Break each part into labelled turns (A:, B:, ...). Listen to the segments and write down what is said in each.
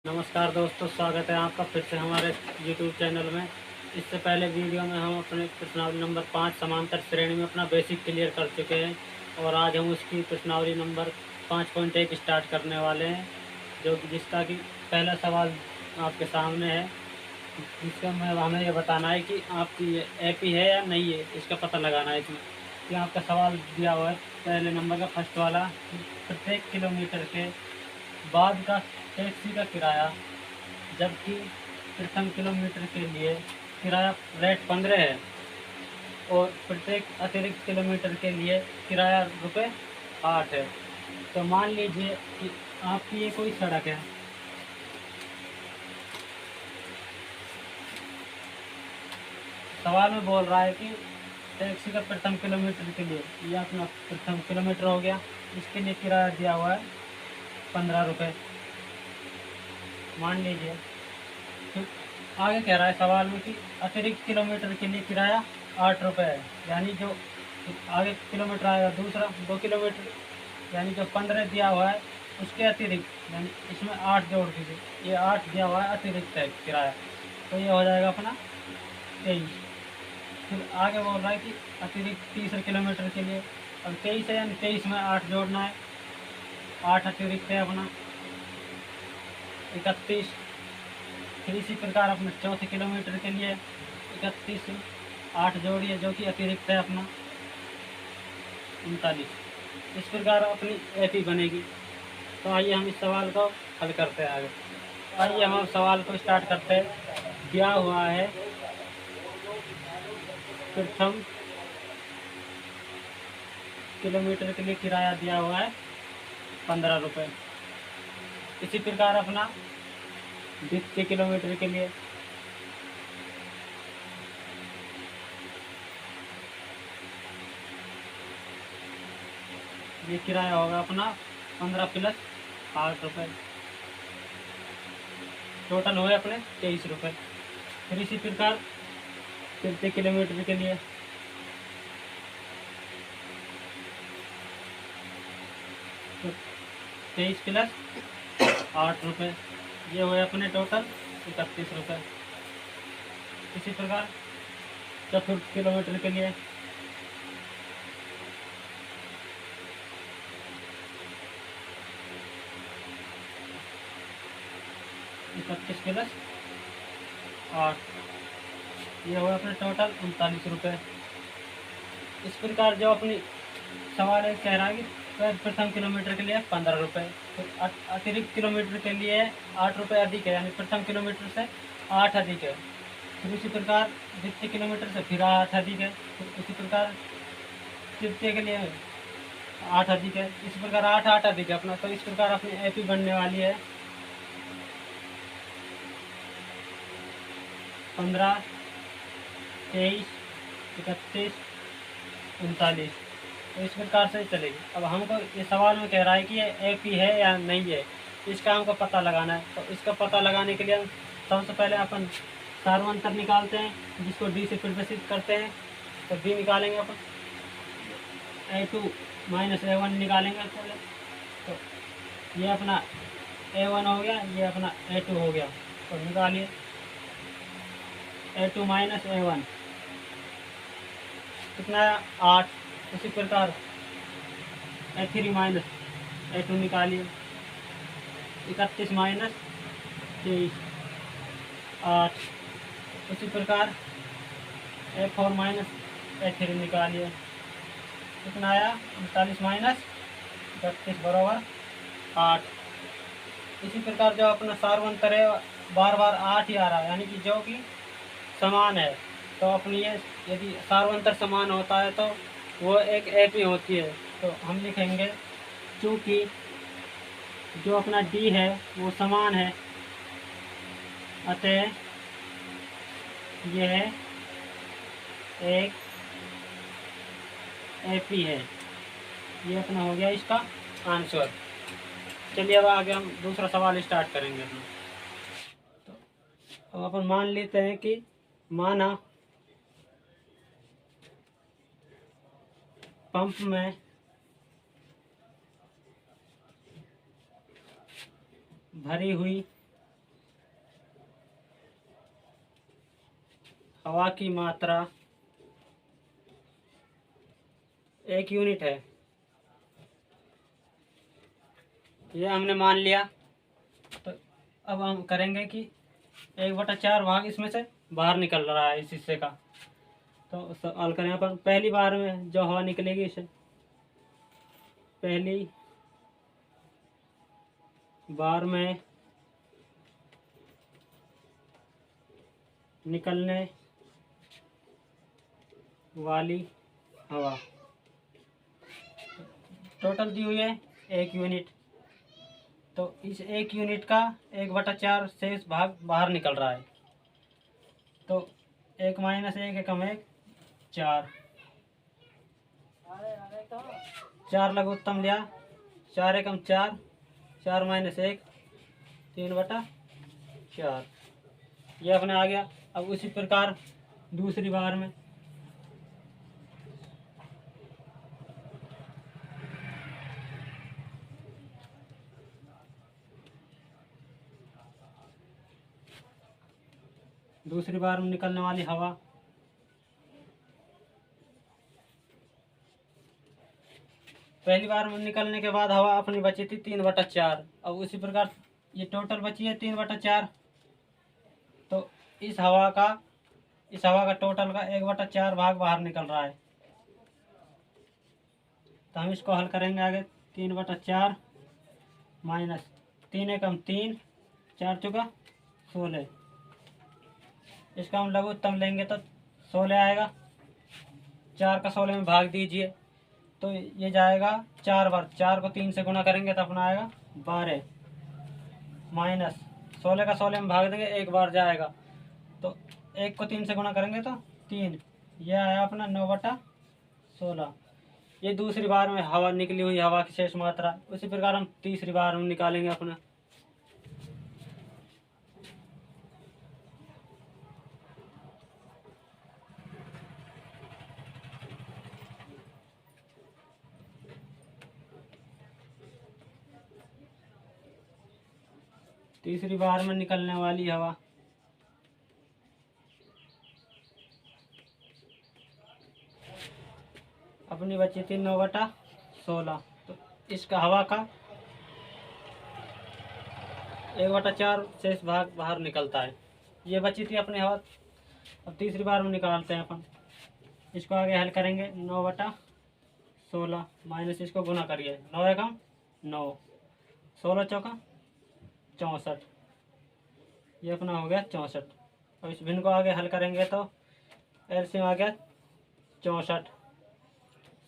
A: नमस्कार दोस्तों, स्वागत है आपका फिर से हमारे YouTube चैनल में। इससे पहले वीडियो में हम अपने प्रश्नावली नंबर 5 समांतर श्रेणी में अपना बेसिक क्लियर कर चुके हैं और आज हम उसकी प्रश्नावली नंबर 5.1 स्टार्ट करने वाले हैं, जिसका कि पहला सवाल आपके सामने है, जिसका में हमें ये बताना है कि आपकी ये एपी है या नहीं है, इसका पता लगाना है। इसमें कि आपका सवाल दिया हुआ है पहले नंबर का फर्स्ट वाला, प्रत्येक किलोमीटर के बाद का टैक्सी का किराया, जबकि प्रथम किलोमीटर के लिए किराया रेट 15 है और प्रत्येक अतिरिक्त किलोमीटर के लिए किराया रुपये 8 है। तो मान लीजिए कि आपकी ये कोई सड़क है, सवाल में बोल रहा है कि टैक्सी का प्रथम किलोमीटर के लिए, ये अपना प्रथम किलोमीटर हो गया, इसके लिए किराया दिया हुआ है 15 रुपये मान लीजिए। फिर आगे कह रहा है सवाल में कि अतिरिक्त किलोमीटर के लिए किराया 8 रुपये है, यानी जो आगे किलोमीटर आएगा दूसरा 2 किलोमीटर, यानी जो 15 दिया हुआ है उसके अतिरिक्त, यानी इसमें 8 जोड़ दीजिए, ये 8 दिया हुआ है अतिरिक्त है किराया, तो ये हो जाएगा अपना 23। फिर आगे बोल रहा है कि अतिरिक्त तीसरे किलोमीटर के लिए, अब 23 है यानी 23 में 8 जोड़ना है, 8 अतिरिक्त है अपना 31। फिर इसी प्रकार अपने चौथे किलोमीटर के लिए 31 से 8 जोड़िए, जो कि अतिरिक्त है अपना 39। इस प्रकार अपनी एपी बनेगी। तो आइए हम इस सवाल को हल करते हैं आगे। आइए हम सवाल को स्टार्ट करते हैं। दिया हुआ है प्रथम किलोमीटर के लिए किराया दिया हुआ है 15 रुपये। इसी प्रकार अपना द्वितीय किलोमीटर के लिए ये किराया होगा अपना 15 प्लस 8 रुपये, टोटल हुए अपने 23 रुपये। फिर इसी प्रकार तृतीय किलोमीटर के लिए तो 23 प्लस 8 रुपये, ये हुए अपने टोटल 31 रुपये। इसी प्रकार चतुर्थ किलोमीटर के लिए 31 प्लस 8, ये हुआ अपने टोटल 39 रुपये। इस प्रकार जो अपनी सवाल है कह रहा है कि प्रथम किलोमीटर के लिए 15 रुपये, तो अतिरिक्त किलोमीटर के लिए 8 रुपये अधिक है, यानी प्रथम किलोमीटर से 8 अधिक है। फिर इसी प्रकार द्वितीय किलोमीटर से फिर 8 अधिक है, फिर इसी प्रकार तृतीय के लिए 8 अधिक है, इस प्रकार 8 8 अधिक है अपना। तो इस प्रकार अपनी एपी बनने वाली है 15, 23, 31, 39। तो इस प्रकार से चलेगी। अब हमको ये सवाल में कह रहा है कि ये एपी है या नहीं है, इसका हमको पता लगाना है। तो इसका पता लगाने के लिए हम सबसे पहले अपन सार्वंतर निकालते हैं, जिसको डी से प्रदर्शित करते हैं। तो डी निकालेंगे अपन, A2 माइनस A1 निकालेंगे पहले। तो ये अपना A1 हो गया, ये अपना A2 हो गया। तो निकालिए A2 माइनस A1 कितना है 8। उसी प्रकार A3 माइनस A2 निकालिए, 31 माइनस 23 8। उसी प्रकार A4 माइनस A3 निकालिए, कितना आया 39 माइनस 31 बराबर 8। इसी प्रकार जो अपना सार्वंतर है बार बार 8 ही आ रहा है, यानी कि जो कि समान है। तो अपनी ये यदि सार्वंतर समान होता है तो वो एक एपी होती है। तो हम लिखेंगे चूँकि जो अपना डी है वो समान है, अतः यह एक एपी है। ये अपना हो गया इसका आंसर। चलिए अब आगे हम दूसरा सवाल स्टार्ट करेंगे अपना। तो अब अपन मान लेते हैं कि माना पंप में भरी हुई हवा की मात्रा 1 यूनिट है, ये हमने मान लिया। तो अब हम करेंगे कि 1/4 भाग इसमें से बाहर निकल रहा है इस हिस्से का। तो सवाल करें अपन, पहली बार में जो हवा निकलेगी इसे, पहली बार में निकलने वाली हवा टोटल दी हुई है 1 यूनिट। तो इस 1 यूनिट का 1/4 शेष भाग बाहर निकल रहा है। तो 1 - 1 एकम 1 4, 4 लघुत्तम लिया, 4 एकम 4, 4 - 1 3/4, ये अपने आ गया। अब उसी प्रकार दूसरी बार में निकलने वाली हवा, पहली बार में निकलने के बाद हवा अपनी बची थी 3/4। अब उसी प्रकार ये टोटल बची है 3/4। तो इस हवा का टोटल का 1/4 भाग बाहर निकल रहा है। तो हम इसको हल करेंगे आगे। 3/4 माइनस 3 एकम 3, 4 चौका 16, इसका हम लघुत्तम लेंगे तो 16 आएगा। 4 का 16 में भाग दीजिए तो ये जाएगा 4 बार, 4 को 3 से गुणा करेंगे तो अपना आएगा 12, माइनस 16 का 16 में भाग देंगे 1 बार जाएगा, तो 1 को 3 से गुणा करेंगे तो 3, यह आया अपना 9/16। ये दूसरी बार में हवा निकली हुई हवा की शेष मात्रा। उसी प्रकार हम तीसरी बार में निकालेंगे अपना। तीसरी बार में निकलने वाली हवा अपनी बची थी 9/16। तो इसका हवा का 1/4 शेष भाग बाहर निकलता है। ये बची थी अपनी हवा। अब तीसरी बार में निकालते हैं अपन। इसको आगे हल करेंगे। 9/16 माइनस इसको गुना करिए, 9 एकम 9, 16 चौका 64, ये अपना हो गया 64। और इस भिन्न को आगे हल करेंगे तो एलसीएम आ गया 64।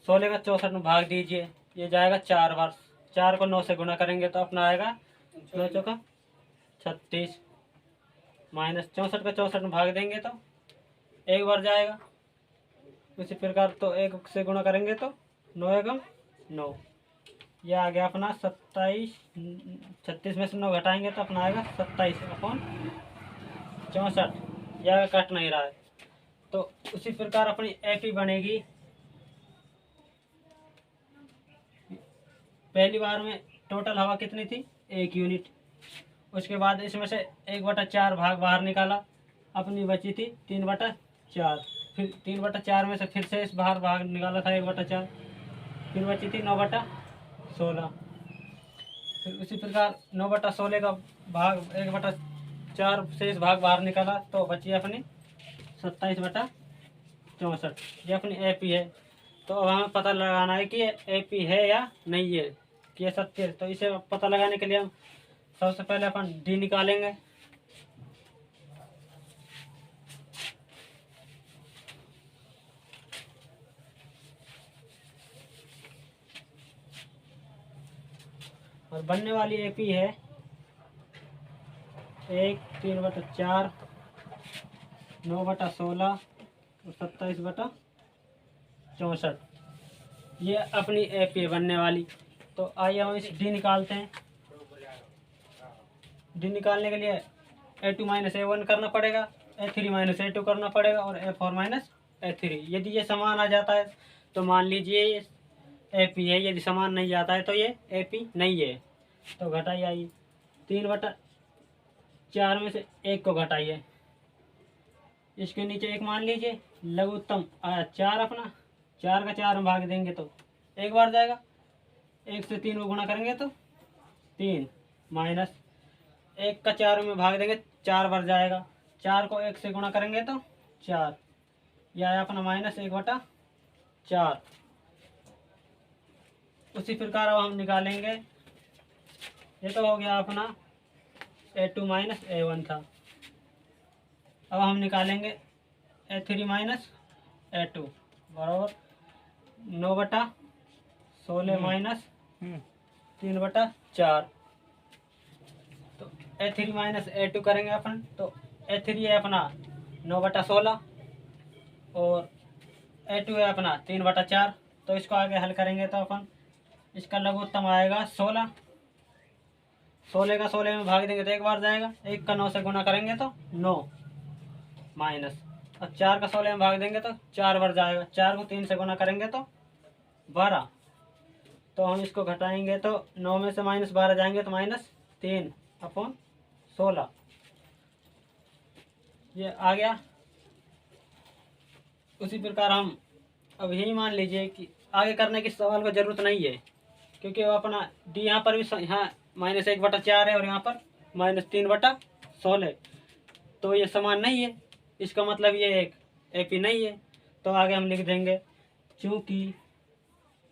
A: 16 का 64 में भाग दीजिए, ये जाएगा 4 बार। 4 को 9 से गुना करेंगे तो अपना आएगा 9 चौका 36, माइनस 64 का 64 में भाग देंगे तो 1 बार जाएगा। उसी प्रकार तो 1 से गुणा करेंगे तो 9 एकम 9, यह आ गया अपना 27। 36 में से 9 घटाएंगे तो अपना आएगा 27/64, यह कट नहीं रहा है। तो उसी प्रकार अपनी एपी बनेगी। पहली बार में टोटल हवा कितनी थी? 1 यूनिट। उसके बाद इसमें से 1/4 भाग बाहर निकाला, अपनी बची थी 3/4। फिर 3/4 में से फिर से इस बाहर भाग निकाला था 1/4, फिर बची थी 9/16। फिर उसी प्रकार 9/16 का भाग 1/4 शेष भाग बाहर निकाला तो बची अपनी 27/64। ये अपनी एपी है। तो अब हमें पता लगाना है कि ये एपी है या नहीं है, कि ये सत्य है। तो इसे पता लगाने के लिए हम सबसे पहले अपन डी निकालेंगे। और बनने वाली एपी है 1 3/4 9/16 और 27/64, ये अपनी एपी बनने वाली। तो आइए हम इस डी निकालते हैं। डी निकालने के लिए A2 - A1 करना पड़ेगा, A3 - A2 करना पड़ेगा और A4 - A3। यदि ये समान आ जाता है तो मान लीजिए ये एपी है, यदि समान नहीं जाता है तो ये एपी नहीं है। तो घटाइए, आइए 3/4 में से 1 को घटाइए, इसके नीचे एक मान लीजिए, लघुत्तम आया 4 अपना, 4 का 4 में भाग देंगे तो एक बार जाएगा, 1 से 3 को गुणा करेंगे तो 3, माइनस 1 का 4 में भाग देंगे 4 बार जाएगा, 4 को 1 से गुणा करेंगे तो 4, यह आया अपना -1/4। उसी प्रकार अब हम निकालेंगे, ये तो हो गया अपना A2 माइनस A1 था। अब हम निकालेंगे A3 माइनस A2 बराबर 9/16 माइनस 3/4। तो A3 माइनस A2 करेंगे अपन, तो A3 है अपना 9/16 और A2 है अपना 3/4। तो इसको आगे हल करेंगे तो अपन इसका लघुत्तम आएगा 16, 16 का 16 में भाग देंगे तो एक बार जाएगा, 1 का 9 से गुणा करेंगे तो 9, माइनस अब 4 का 16 में भाग देंगे तो 4 बार जाएगा, 4 को 3 से गुणा करेंगे तो 12। तो हम इसको घटाएंगे तो 9 में से -12 जाएंगे तो -3/16 ये आ गया। उसी प्रकार हम अब यही मान लीजिए कि आगे करने की सवाल को ज़रूरत नहीं है, क्योंकि वो अपना डी यहाँ पर भी यहाँ -1/4 है और यहाँ पर -3/16, तो ये समान नहीं है, इसका मतलब ये एक एपी नहीं है। तो आगे हम लिख देंगे चूँकि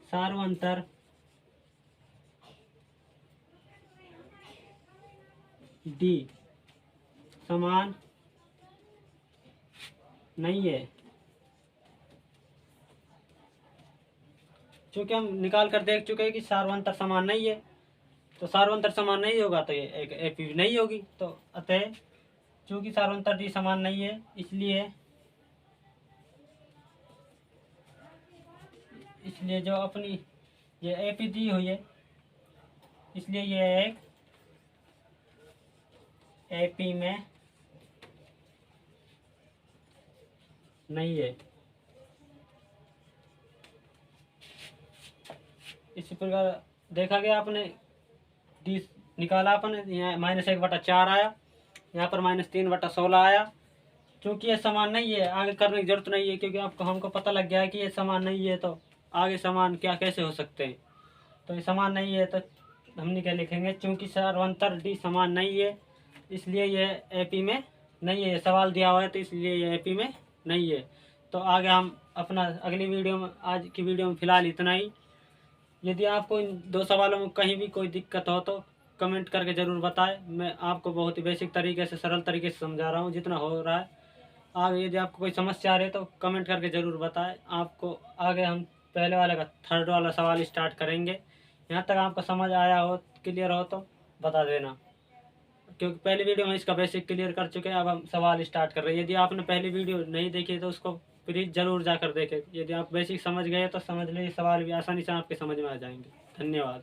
A: सार्वंतर डी समान नहीं है, चूँकि हम निकाल कर देख चुके हैं कि सार्वंतर समान नहीं है, तो सार्वंतर समान नहीं होगा तो ये एक एपी नहीं होगी। तो अतः चूँकि सार्वंतर डी समान नहीं है, इसलिए जो अपनी ये एपी दी हुई है, इसलिए ये एक एपी में नहीं है। इसी प्रकार देखा गया, आपने डी निकाला अपन, यहाँ -1/4 आया, यहाँ पर -3/16 आया। क्योंकि ये समान नहीं है, आगे करने की जरूरत नहीं है, क्योंकि आपको हमको पता लग गया है कि ये समान नहीं है, तो आगे समान क्या कैसे हो सकते हैं। तो ये समान नहीं है तो हमने क्या लिखेंगे, चूँकि सार्वंतर डी समान नहीं है इसलिए ये एपी में नहीं है। सवाल दिया हुआ है तो इसलिए ये एपी में नहीं है। तो आगे हम अपना अगली वीडियो में, आज की वीडियो में फ़िलहाल इतना ही। यदि आपको इन 2 सवालों में कहीं भी कोई दिक्कत हो तो कमेंट करके ज़रूर बताएं। मैं आपको बहुत ही बेसिक तरीके से, सरल तरीके से समझा रहा हूँ जितना हो रहा है। आगे यदि आपको कोई समस्या आ रही है तो कमेंट करके ज़रूर बताएं। आपको आगे हम पहले वाले का थर्ड वाला सवाल स्टार्ट करेंगे। यहाँ तक आपको समझ आया हो, क्लियर हो तो बता देना, क्योंकि पहली वीडियो में इसका बेसिक क्लियर कर चुके हैं। अब हम सवाल स्टार्ट कर रहे हैं। यदि आपने पहली वीडियो नहीं देखी तो उसको प्लीज़ ज़रूर जाकर देखें। यदि आप बेसिक समझ गए तो समझ लीजिए, सवाल भी आसानी से आपके समझ में आ जाएंगे। धन्यवाद।